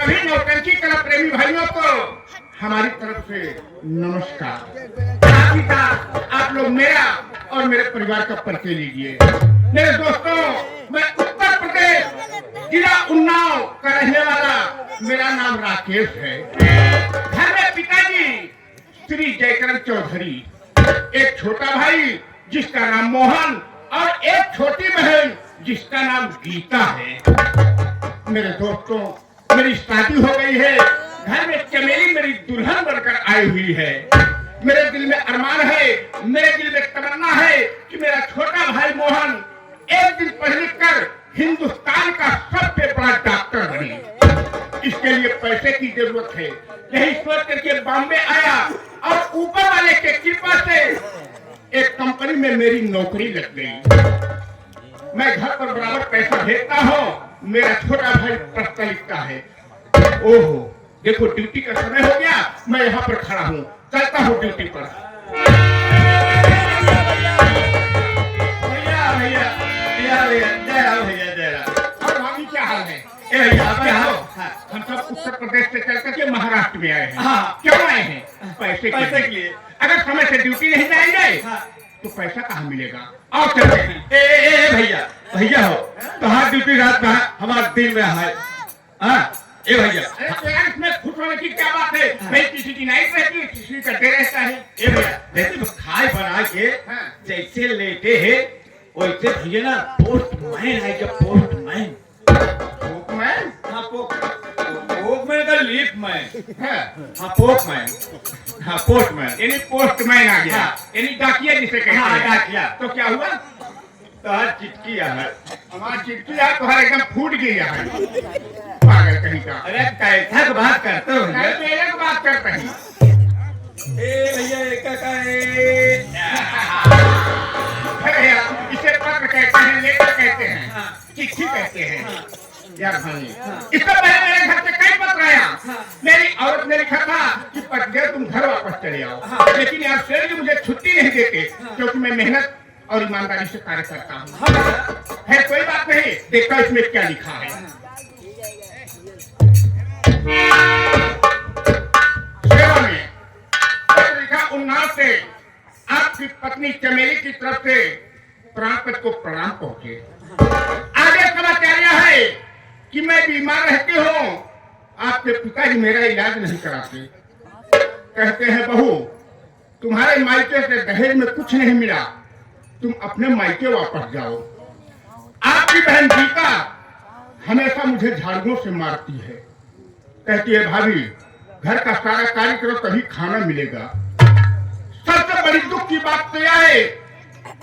सभी नौटंकी कला प्रेमी भाइयों को हमारी तरफ से नमस्कार। साथ ही साथ आप लोग मेरा और मेरे परिवार का परिचय लीजिए। मेरे दोस्तों, मैं उत्तर प्रदेश जिला उन्नाव का रहने वाला, मेरा नाम राकेश है। घर में पिताजी श्री जयकरण चौधरी, एक छोटा भाई जिसका नाम मोहन और एक छोटी बहन जिसका नाम गीता है। मेरे दोस्तों, मेरी शादी हो गई है। घर में चमेली मेरी दुल्हन बनकर आई हुई है। मेरे दिल में अरमान है, मेरे दिल में तमन्ना है कि मेरा छोटा भाई मोहन एक दिन पढ़ लिख कर हिंदुस्तान का सबसे बड़ा डॉक्टर बने। इसके लिए पैसे की जरूरत है। यही सोच करके बॉम्बे आया और ऊपर वाले के कृपा से एक कंपनी में मेरी नौकरी लग गई। मैं घर पर बराबर पैसा भेजता हूँ। मेरा छोटा भाई प्रश्न लिखता है। ओहो, देखो ड्यूटी का समय हो गया, मैं यहाँ पर खड़ा हूँ, चलता हूँ ड्यूटी पर। भैया भैया भैया भैया भैया जय राम। और भाभी क्या हाल है? हम सब उत्तर प्रदेश से चल करके महाराष्ट्र में आए हैं। क्यों आए हैं? पैसे के लिए। अगर समय से ड्यूटी नहीं जाएंगे तो पैसा कहाँ मिलेगा? आओ चलते हैं। भैया भैया हो तो हर ड्यूटी रात में हमारे दिन में है। ए भैया, यार इसमें खुश होने की क्या बात है? भाई किसी की नाइट रहती है, किसी का डे रहता है। ए भैया, जैसे तो खाए बना के जैसे लेटे है वैसे भैया ना पोस्टमैन है क्या? Postman postman? हाँ पोस्टमैन का लीफ मैन। हाँ पोस्टमैन यानी पोस्टमैन आ गया, यानी डाकिया जिसे कहते हैं। डाकिया। तो क्या हुआ? तो हर चिटकी है, हमारी चिटकी है तो हर एकदम फूट गई है। पागल कहीं का। अरे कैसा तो बात करते हो भैया? एक बात करते हैं। ए भैया इसे पत्र कहते हैं, लेटर कहते हैं, चिट्ठी कहते हैं। यार भाई, इससे पहले मेरे घर से कई पत्र आया। मेरी औरत ने लिखा था कि पत्र तुम घर वापस चले आओ, लेकिन यार शेर जी मुझे छुट्टी नहीं देते क्योंकि मैं मेहनत और ईमानदारी से कार्य करता हूँ। है कोई बात नहीं, देखता इसमें क्या लिखा है। सेवा में लिखा उन्नाव से आपकी पत्नी चमेली की तरफ से प्राणपत को प्रणाम पहुंचे। आगे समाचार यह है कि मैं बीमार रहती हूँ। आपके पिताजी मेरा इलाज नहीं कराते। कहते हैं बहू, तुम्हारे मायके से दहेज में कुछ नहीं मिला, तुम अपने मायके वापस जाओ। आपकी बहन गीता हमेशा मुझे झाड़ुओं से मारती है। कहती है भाभी, घर का सारा कार्य करो तभी खाना मिलेगा। सबसे बड़ी दुख की बात तो यह है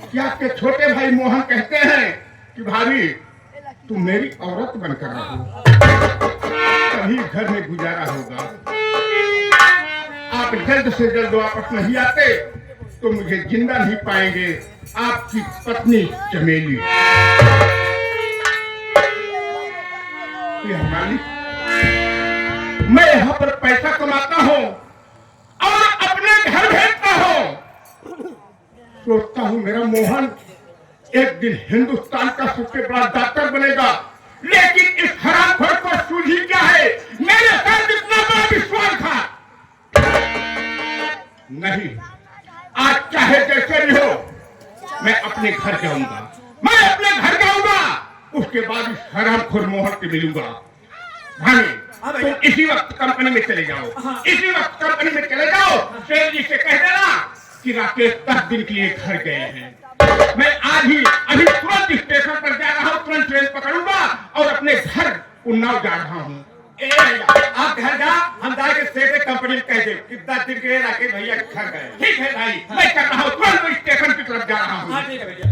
कि आपके छोटे भाई मोहन कहते हैं कि भाभी तुम मेरी औरत बनकर रहो, तभी घर में गुजारा होगा। आप जल्द से जल्द वापस नहीं आते तो मुझे जिंदा नहीं पाएंगे। आपकी पत्नी चमेली। मालिक, मैं यहाँ पर पैसा कमाता हूँ और अपने घर भेजता हूँ। सोचता हूँ मेरा मोहन एक दिन हिंदुस्तान का सबसे बड़ा डॉक्टर बनेगा, लेकिन इस हरामखोर को सूझी क्या है? मेरे साथ इतना बड़ा विश्वासघात नहीं। आज चाहे जैसे भी हो, मैं अपने घर जाऊंगा। मैं अपने घर जाऊंगा, उसके बाद इस हरामखोर मोहन से मिलूंगा। भाई तुम इसी वक्त कंपनी में चले जाओ, इसी वक्त कंपनी में चले जाओ। शेर जी से कह देना कि राकेश 10 दिन के लिए घर गए हैं। मैं आज ही अभी तुरंत स्टेशन पर जा रहा हूँ, तुरंत ट्रेन पकड़ूंगा और अपने घर उन्नाव जा रहा हूँ। आप घर जा, हम जाके सेठ कंपनी में कह दे कितना दिन के राकेश भैया घर गए। ठीक है भाई, मैं कर रहा हूँ, तुरंत स्टेशन की तरफ जा रहा हूँ। हाँ ठीक है भैया।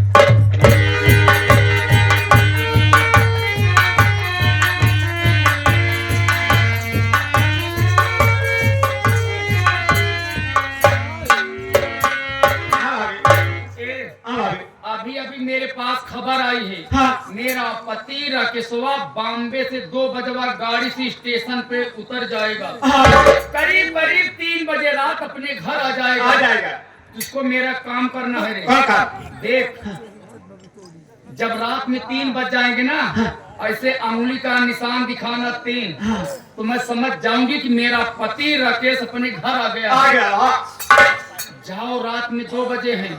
अभी अभी मेरे पास खबर आई है। मेरा पति राकेशवा बॉम्बे से 2 बजे गाड़ी से स्टेशन पे उतर जाएगा। करीब करीब 3 बजे रात अपने घर आ जाएगा। जिसको मेरा काम करना है रे। देख, जब रात में 3 बज जाएंगे ना ऐसे अंगुली का निशान दिखाना 3, तो मैं समझ जाऊंगी कि मेरा पति राकेश अपने घर आ गया। आ गया। जाओ, रात में 2 बजे हैं।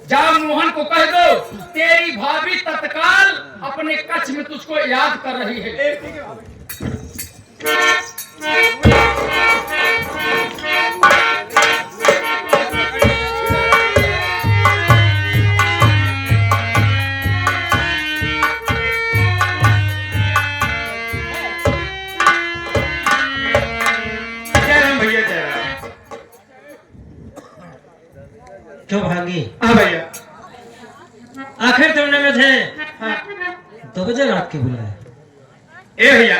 जाओ, मोहन को कह दो तेरी भाभी तत्काल अपने कक्ष में तुझको याद कर रही है। क्यों भागी? हाँ भैया। आखिर तुमने मुझे 2 बजे रात की बुलाया। ए भैया,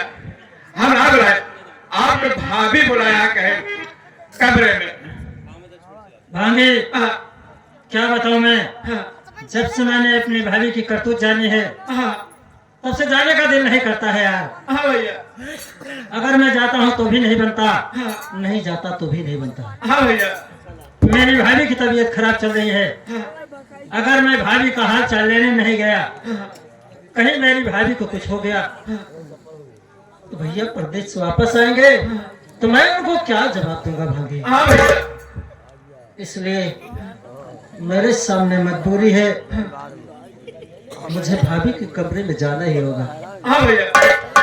हम ना बुलाए, आपने भाभी बुलाया कहे कमरे में। भाभी क्या बताऊं मैं, जब से मैंने अपनी भाभी की करतूत जानी है तब से जाने का दिल नहीं करता है यार। हाँ भैया। अगर मैं जाता हूँ तो भी नहीं बनता, नहीं जाता तो भी नहीं बनता। हाँ भैया। मेरी भाभी की तबीयत खराब चल रही है। अगर मैं भाभी का हाल चाल लेने नहीं गया, कहीं मेरी भाभी को कुछ हो गया तो भैया परदेश से वापस आएंगे तो मैं उनको क्या जवाब दूंगा भाभी। हाँ भैया। इसलिए मेरे सामने मजबूरी है, मुझे भाभी के कमरे में जाना ही होगा। हाँ भैया।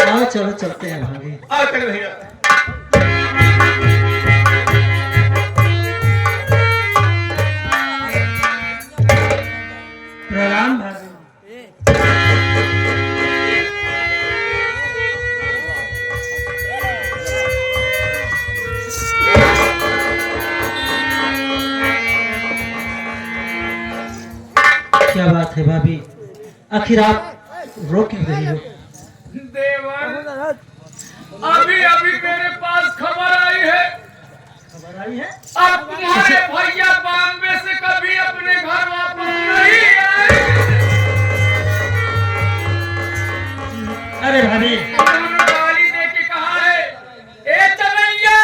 आओ चलो चलते हैं भाभी। आ चल भैया। प्रणाम भाभी। क्या बात है भाभी, आखिर आप रो क्यों रही हो? देवर, अभी अभी मेरे पास खबर आई है। खबर आई है? अब तुम्हारे भैया बॉम्बे से कभी अपने घर वापस नहीं आए। अरे भाभी, उन्होंने गाली दे के कहा है, ए चमैया,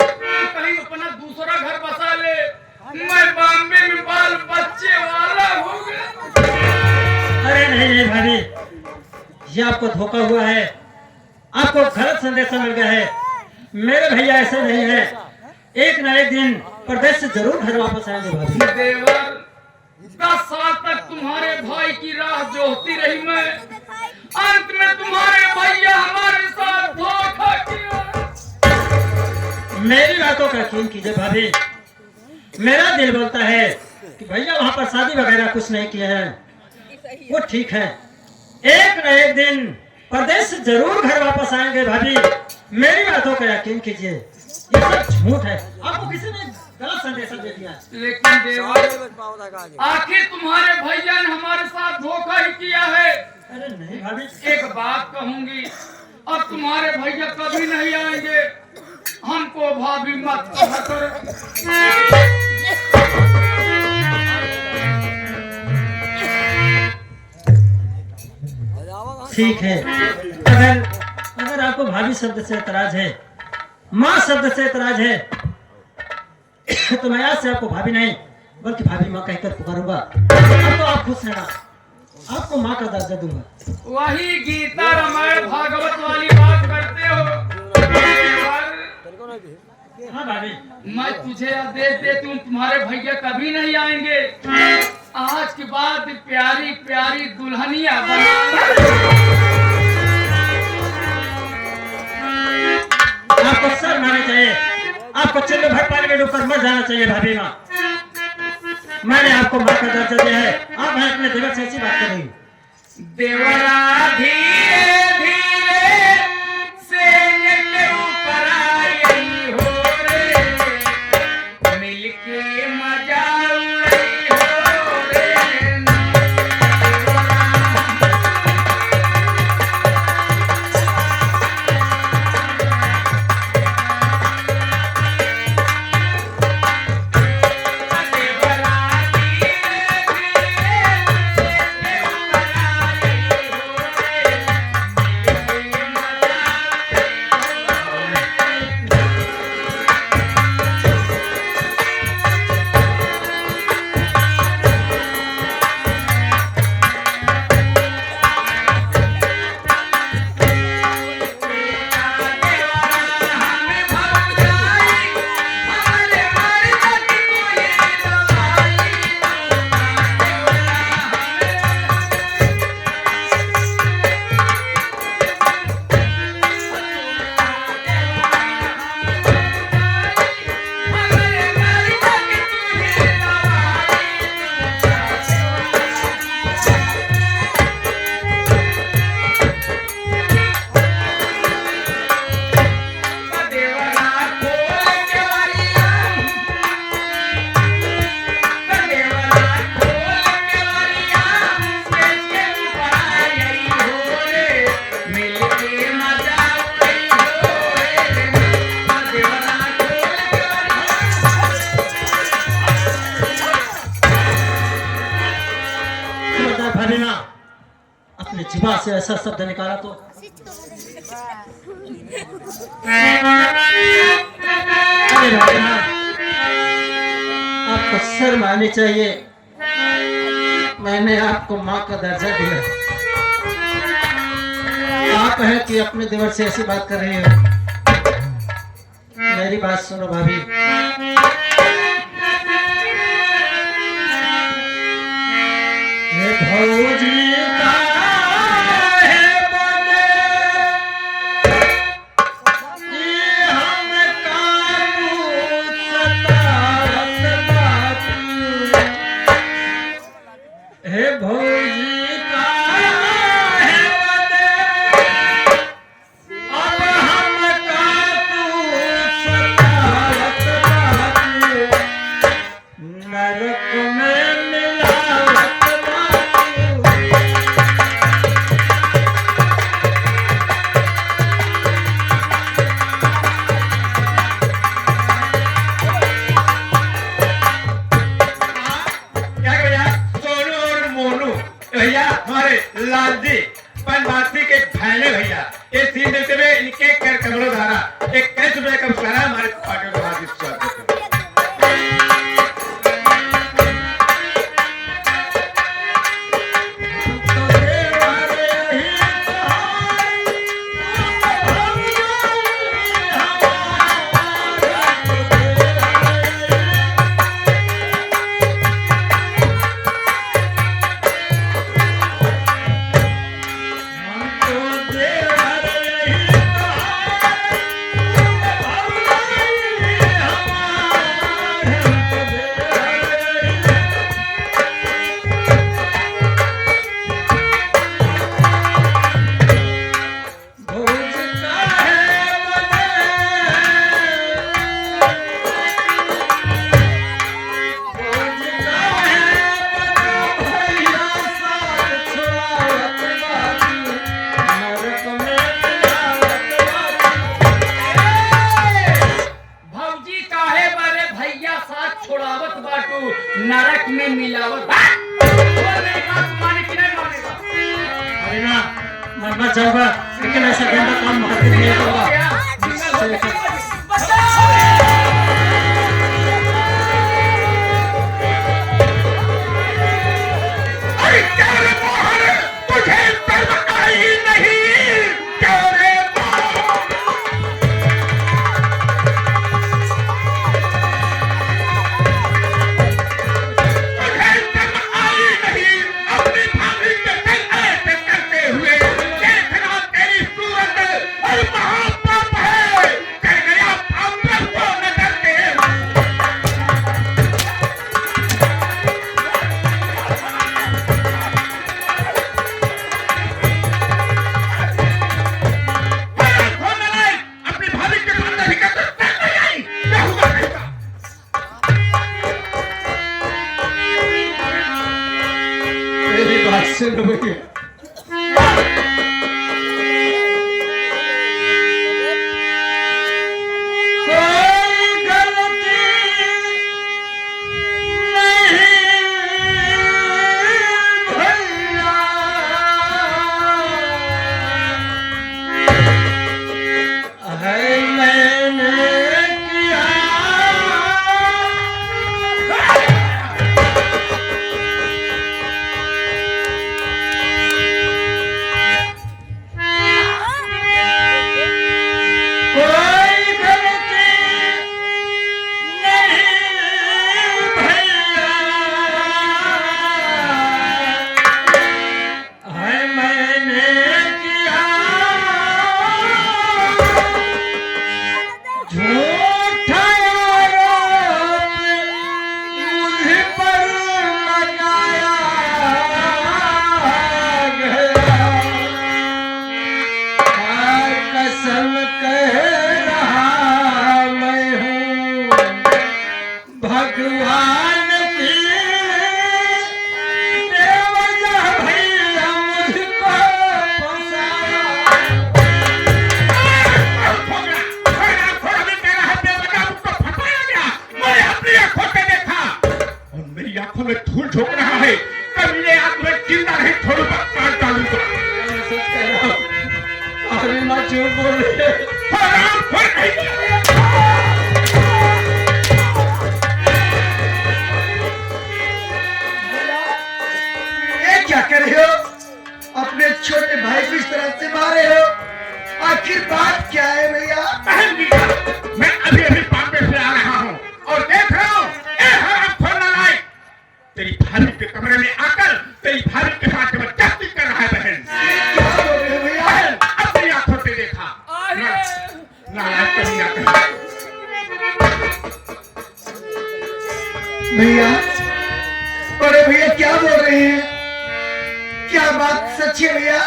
कहीं अपना दूसरा घर बसा ले, मैं बॉम्बे में बाल बच्चे वाला हो गया। अरे नहीं भाभी, ये आपको धोखा हुआ है, आपको गलत संदेशा मिल गया है। मेरे भैया ऐसे नहीं है, एक न एक दिन प्रदेश से जरूर घर वापस आएंगे भाभी। देवर, 10 साल तक तुम्हारे भाई की राह जोहती रही मैं, अंत में तुम्हारे भैया हमारे साथ धोखा किया। मेरी बातों का यकीन कीजिए भाभी, मेरा दिल बोलता है कि भैया वहाँ पर शादी वगैरह कुछ नहीं किए हैं, वो ठीक है। एक न एक दिन प्रदेश से जरूर घर वापस आएंगे भाभी, मेरी बातों का यकीन कीजिए, ये सब झूठ है, आपको किसी ने गलत संदेशा दे दिया। लेकिन देवर, आखिर तुम्हारे भैया ने हमारे साथ धोखा ही किया है। अरे नहीं भाभी, एक बात कहूंगी, अब तुम्हारे भैया कभी नहीं आएंगे, हमको भाभी मत कहा करो। ठीक है, अगर आपको भाभी शब्द से एतराज है, माँ शब्द से एतराज है, तो मैं आज से आपको भाभी नहीं बल्कि भाभी माँ कहकर पुकारूंगा। अब तो आप खुश रहना, आपको माँ का दर्जा दूंगा। वही गीता रामायण भागवत वाली बात करते हो। हाँ भाभी, मैं तुझे आदेश देती हूँ, तुम्हारे भैया कभी नहीं आएंगे। आज के बाद प्यारी प्यारी दुल्हनिया आपको शर्म आनी चाहिए, आपको चिल्ले भर पानी में डूबकर मर जाना चाहिए भाभी माँ। मैंने आपको माँ का दर्जा दिया है, आप मैं अपने देवर से ऐसी बात कर रही हूँ। देवरा धीरे धीरे से के ऊपर आई हो रे, मिलके मजा उड़ाई हो रे। देवरा धीरे धीरे से के ऊपर आई हो रे, से ऐसा शब्द निकाला तो अरे भैया, आपको शर्म आनी चाहिए। मैंने आपको माँ का दर्जा दिया, आप है कि अपने देवर से ऐसी बात कर रही हो। मेरी बात सुनो भाभी, भौजी का है बने, ये हम कानू सतारत बाकी। हे भौजी का है बने, अब हम कानू सतारत बाकी। नरक में मिलावट भैया हमारे लाल जी बनवासी के भाईने भैया ये सीन देते हुए इनके कर कमरों धारा एक कैश रुपए का सारा हमारे पार्टी को हाजिर स्वागत है। नरक में मिलावट। अरे ना मरना चाहूंगा, लेकिन ऐसा गंदा काम महादेव नहीं करूंगा। अरे क्या रे मोहन, तुझे शर्म आई नहीं? क्या रे मोहन? तुझे शर्म आई नहीं? अपनी भाभी के संग ऐसे करते हुए देखना तेरी सूरत और महापाप है। कर गया पाप को न करते। अपनी भाभी के सामने ही कहते नहीं आई, क्या हुआ कहेगा? मेरी बात सुनो भैया, कोई गलती नहीं भैया, है मैंने किया। नाराज कभी ना कहीं। भैया, बड़े भैया क्या बोल रहे हैं? क्या बात सच है भैया?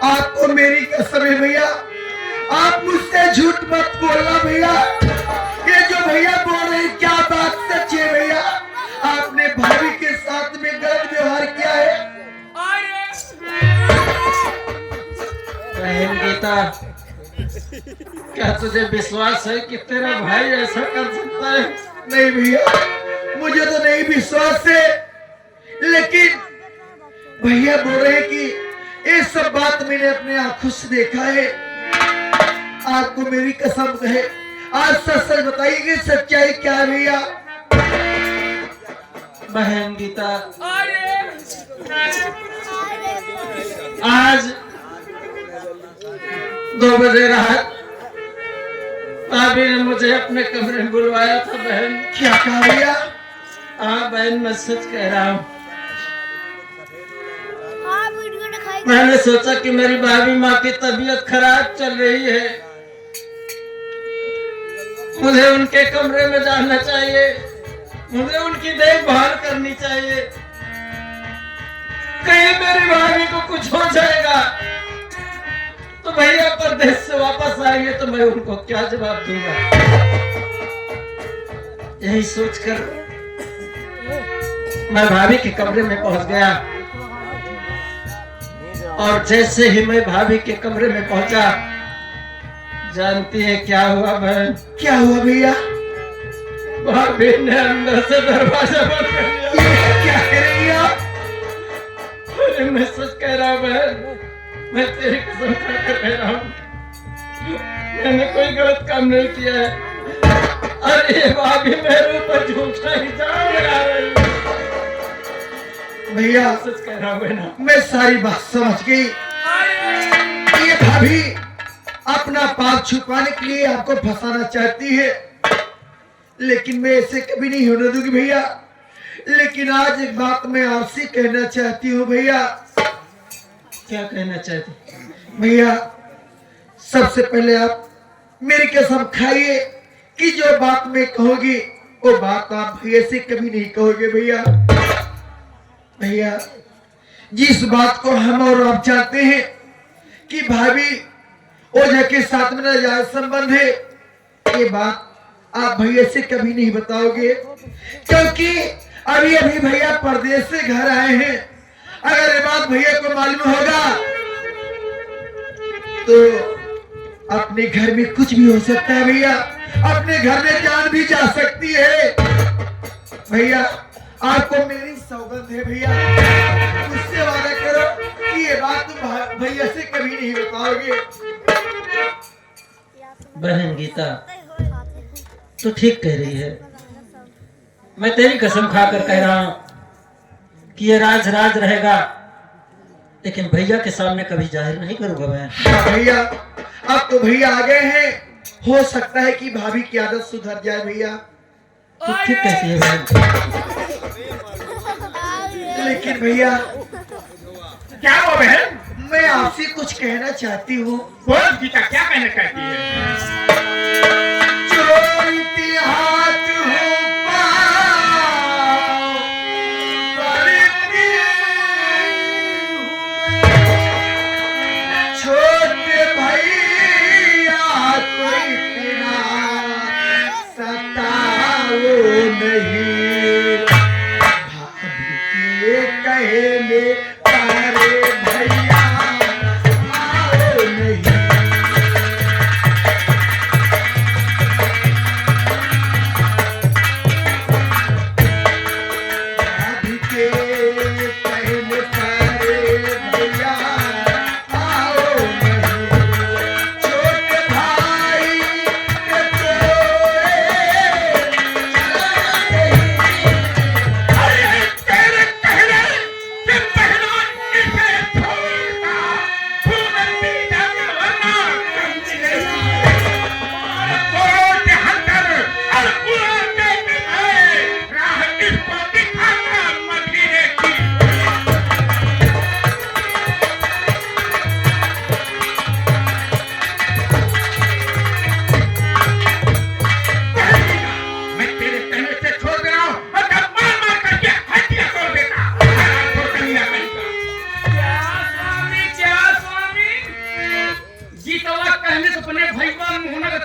आपको मेरी कसम है भैया, आप मुझसे झूठ मत बोलना भैया। ये जो भैया बोल रहे हैं क्या बात सच है भैया? आपने भाभी के साथ में गलत व्यवहार किया है? बहन गीता, क्या तुझे विश्वास है कि तेरा भाई ऐसा कर सकता है? नहीं भैया, मुझे तो नहीं विश्वास है, लेकिन भैया बोल रहे हैं कि ये सब बात मैंने अपने आंखों से देखा है। आपको मेरी कसम है, आज सच सच बताइए कि सच्चाई क्या है भैया? बहन गीता, आज 2 बजे रात भाभी ने मुझे अपने कमरे में बुलवाया था। बहन, क्या कहा भैया? हाँ बहन, मैं सच कह रहा हूँ। मैंने सोचा कि मेरी भाभी माँ की तबीयत खराब चल रही है, मुझे उनके कमरे में जाना चाहिए, मुझे उनकी देखभाल करनी चाहिए। कहीं मेरी भाभी को कुछ हो जाएगा तो भैया परदेश से वापस आएंगे तो मैं उनको क्या जवाब दूंगा? यही सोचकर मैं भाभी के कमरे में पहुंच गया, और जैसे ही मैं भाभी के कमरे में पहुंचा, जानती है क्या हुआ बहन? क्या हुआ भैया? भाभी ने अंदर से दरवाजा बंद कर दिया। ये क्या कह रही हैं आप? अरे मैं सच कह रहा हूँ बहन, मैं तेरी कसम खाकर कह रहा हूँ, मैंने कोई गलत काम नहीं किया है। अरे भाभी मेरे ऊपर झूठा इल्जाम लगा रही है। भैया सच कह रहा हूँ ना, मैं सारी बात समझ गई। ये भाभी अपना पाप छुपाने के लिए आपको फंसाना चाहती है, लेकिन मैं ऐसे कभी नहीं होने दूंगी भैया। लेकिन आज एक बात मैं आपसे कहना चाहती हूँ भैया। क्या कहना चाहते? भैया, सबसे पहले आप मेरी कसम खाइए कि जो बात मैं कहूंगी वो बात आप भैया से कभी नहीं कहोगे भैया। भैया, जिस बात को हम और आप जानते हैं कि भाभी ओझा के साथ में नाजायज संबंध है, ये बात आप भैया से कभी नहीं बताओगे, क्योंकि अभी अभी भैया परदेश से घर आए हैं। अगर ये बात भैया को मालूम होगा तो अपने घर में कुछ भी हो सकता है भैया, अपने घर में जान भी जा सकती है। भैया, आपको मेरी सौगंध है भैया, मुझसे वादा करो कि ये बात तुम भैया से कभी नहीं बताओगे। बहन गीता, तू ठीक कह रही है। मैं तेरी कसम खाकर कह रहा हूँ कि ये राज राज रहेगा, लेकिन भैया के सामने कभी जाहिर नहीं करूंगा मैं। हाँ भैया, अब तो भैया आ गए हैं, हो सकता है कि भाभी की आदत सुधर जाए भैया। तू ठीक कहती है बहन। लेकिन भैया, क्या हुआ बहन? मैं आपसे कुछ कहना चाहती हूँ। बोल गीता, क्या कहना चाहती है? चोरी हाथ हो पाँव, करती हूँ। छोटे भैया को इतना सताओ नहीं, भाभी के कहने पर भैया आओ नहीं।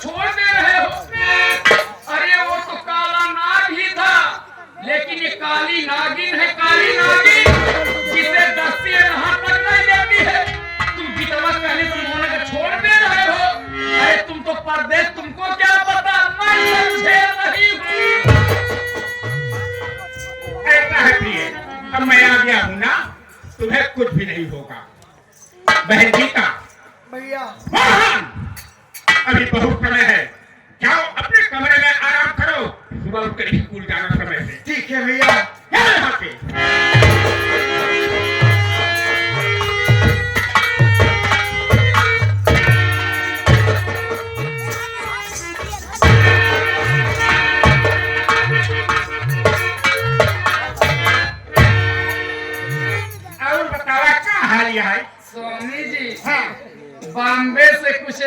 छोड़ दे रहे हो? अरे वो तो काला नाग ही था, लेकिन ये काली नागिन है, काली नागिन जिसे दस्ती यहाँ तक नहीं देती है। तुम विधवा कहने तुम होने को छोड़ दे रहे हो? अरे तुम तो परदेश, तुमको क्या पता, मैं समझे नहीं हूँ। ऐसा है प्रिय, अब मैं आ गया हूँ ना, तुम्हें कुछ भी नहीं होगा। बहन जी का भैया अभी बहुत समय है, जाओ अपने कमरे में आराम करो, सुबह उठकर स्कूल जाना समय से। ठीक है भैया। क्या यहाँ पे? और बतावा क्या हाल है? स्वामी जी, हाँ, बॉम्बे से कुछ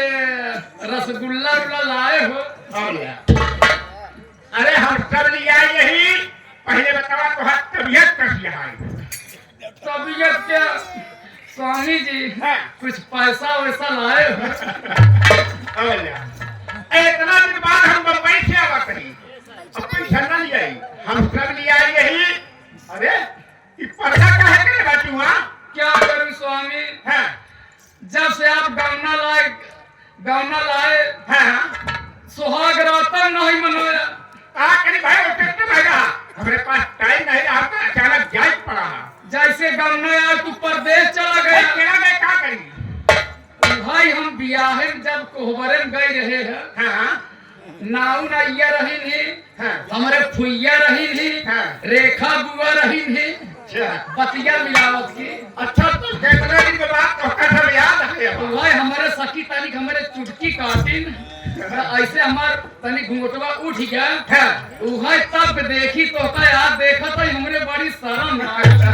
रसगुल्ला उल्ला लाए हो? और क्या? अरे हम सब लिया यही, पहले बतावा तो हाथ तबियत कैसी है? तबीयत क्या स्वामी जी, हाँ। कुछ पैसा वैसा लाए हो? और क्या? इतना दिन बाद हम बम्बई से आवा कहीं, अब पैसा न लिया, हम सब लिया यही। अरे ये पर्दा का है करे बाजू? हाँ क्या करूं स्वामी, हाँ जब से आप गौना लाए हाँ, सुहाग रातन नहीं मनाया। करी भाई वो टेस्ट भागा, हमारे पास टाइम नहीं रहा था, अचानक जाए पड़ा। जैसे गौना आया तू परदेश चला गया। केड़ा में क्या करी? भाई हम बियाहे में जब कोहबरन गए रहे हैं, हाँ नाऊ नैया रही नहीं, हाँ हमारे फुइया रही नहीं, हाँ। रेखा बुआ रही नहीं, अच्छा बतिया मिलावत की। अच्छा, तो कितने दिन के बाद तो सब याद है? तो भाई हमारे सखी तनिक हमारे चुटकी काटिन, ऐसे हमार तनिक घूंघटवा उठ गया। हाँ। उहाई तब देखी तो का याद देखा था हमरे बड़ी शर्म आया।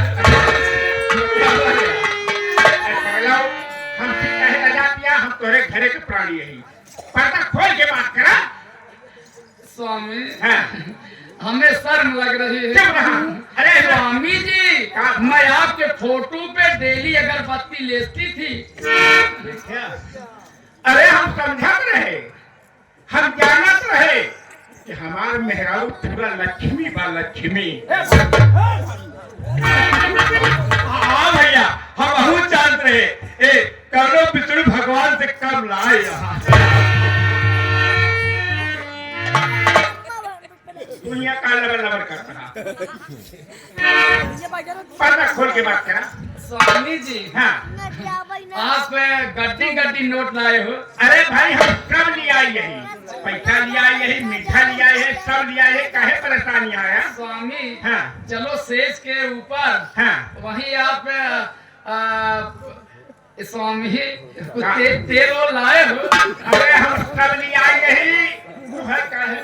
हमसे कहे लगा दिया, हम तोरे घरे के प्राणी यही, पर्दा खोल के बात करा। स्वामी हाँ। हमें शर्म लग रही है। चुप रहा। अरे स्वामी जी, हाँ। मैं आपके फोटो पे डेली अगरबत्ती लेती थी। अरे हम समझत रहे, हम जानत रहे कि हमार मेहरारू पूरा लक्ष्मी बा, लक्ष्मी। हाँ भैया, हम बहुत जानते रहे, ए करो विष्णु भगवान से कम लाए यहाँ। दुनिया का लबर लबर करता रहा। पर्दा खोल के बात करा। स्वामी जी, हाँ। आप गड्डी गड्डी नोट लाए हो? अरे भाई हम सब लिया यही, पैसा लिया यही, मीठा लिया है, सब लिया है, काहे परेशानी आया? स्वामी हाँ। चलो सेज के ऊपर, हाँ। वहीं आप स्वामी कुछ तेल और लाए हो? अरे हम सब लिया यही, मुँह का है।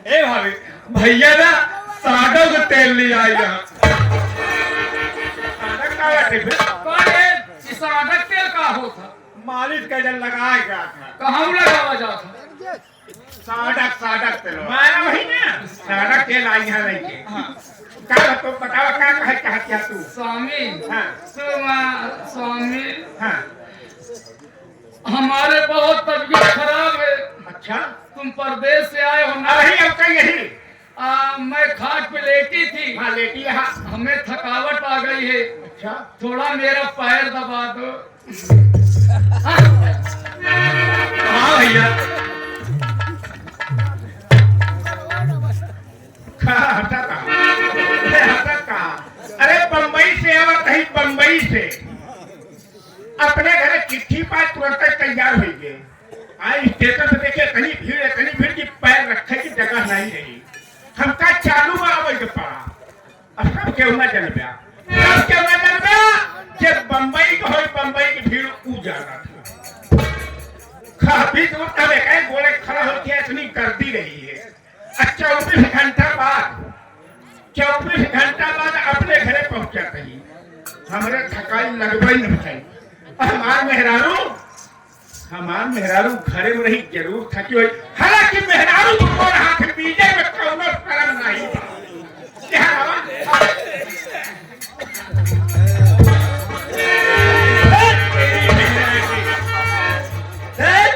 ए भाभी, भैया ना साडो को तेल ले आई यहाँ। साधक का बात है फिर? कौन है? साधक तेल का होता? मालिश का जल लगाएगा था। कहाँ लगावा जाता? साधक साधक तेल मैं वही ना, साधक तेल आई है नहीं के। क्या तो बताओ क्या कहे क्या तू? स्वामी हाँ। स्वामी हाँ। हमारे बहुत तबीयत खराब है। अच्छा, तुम परदेश से आए हो ना? अभी अब का यही। मैं खाट पे लेटी थी, हाँ लेटी है। हाँ। हमें थकावट आ गई है, अच्छा, थोड़ा मेरा पैर दबा दो। हाँ भैया, अरे बम्बई से आवा कहीं, बम्बई से अपने घरे चिट्ठी पाए तुरंत तैयार हो गए। आज स्टेशन पे देखे कहीं भीड़ की पैर रखे की जगह नहीं रही। हमका चालू आवे के पड़ा, अब सब केहू ना जल गया, सब केहू ना जल गया। जब बम्बई को हो, बम्बई की भीड़ ऊ जाना था। काफी दूर तक एक गोले खड़ा होकर इतनी गर्दी रही है। 24 घंटा बाद, 24 घंटा बाद अपने घरे पहुंचा कहीं, हमारे थकाई लगवाई न भाई। हमार मेहरारू घरे में रही जरूर थकी हुई, हालांकि मेहरारू को हाथ बीजे में कौनो शर्म नहीं बा। क्या बाबा?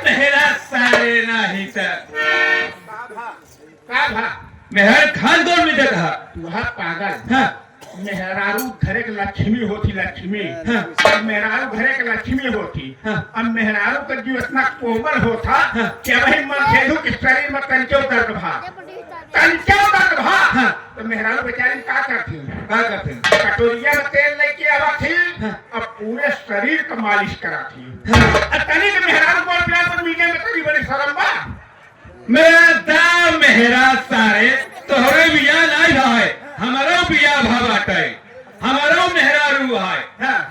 मेरा साथ अरे नहीं सर, का भा मेहर खान कौन में देखा? वह पागल हाँ मेहरारू घरे के लक्ष्मी होती लक्ष्मी। हाँ। मेहरारू घरे के लक्ष्मी होती। हाँ। अब मेहरारू का जीव इतना कोमल होता हाँ। कि वही मधेधु के शरीर में कंचो दर्द भा हाँ। तो मेहरारू बेचारी का करती क्या करते हैं? कटोरिया में तेल लेके आवा थी। हाँ। अब पूरे शरीर का मालिश करा थी। हाँ। अब तनी के मेहरारू को प्यार पर मीडिया में तनी बड़ी शर्म बा। मेरा दाम मेहरा सारे तोहरे बिया नहीं है, हमारा बिया भावाट है, हमारा मेहरारू है।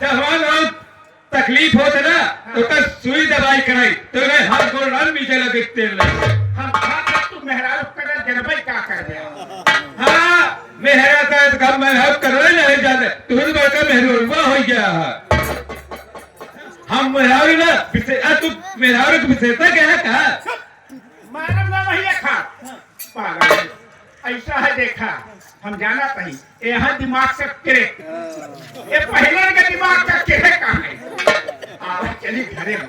जब हमारा तकलीफ होते ना तो कल सुई दवाई कराई तो हाथ गोड़ रन नीचे लगे तेल लगे। हम तू मेहरारू कर जनबई का कर दे। हाँ मेहरा का काम मैं help कर रहे नहीं जाते, तुम्हें बड़का मेहरुआ हो गया है। हम मेहरारू ना तू मेहरारू की विशेषता क्या है? कहा मानव ना वही देखा पागल है। ऐसा है देखा हम जाना कहीं यहाँ दिमाग से क्रेक ये पहले का दिमाग का क्रेक कहाँ है। आवाज चली घरे में,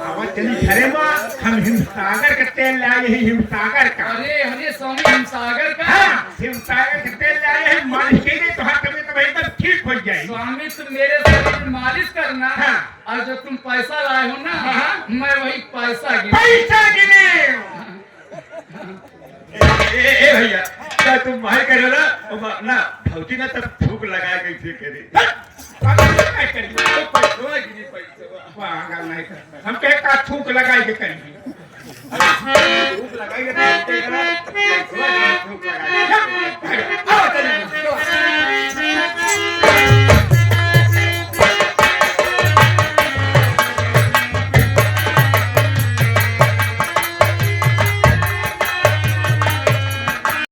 आवाज चली घरे में। हम हिमसागर का तेल लाए हैं, हिमसागर का। अरे अरे स्वामी हिमसागर का। हाँ, हिमसागर का तेल लाए हैं, मालिश के लिए तो हर कभी तो एकदम ठीक हो जाएगी। स्वामी तुम मेरे शरीर में मालिश करना। हाँ। और जो तुम पैसा लाए हो ना, हाँ। मैं वही पैसा पैसा गिने ए भैया क्या तुम मार कर ना ना भौजी ना तब भूख लगा के फिर करे पागल नहीं कर। हम कहे का थूक लगाई के करेंगे। थूक लगाई के थूक लगाई।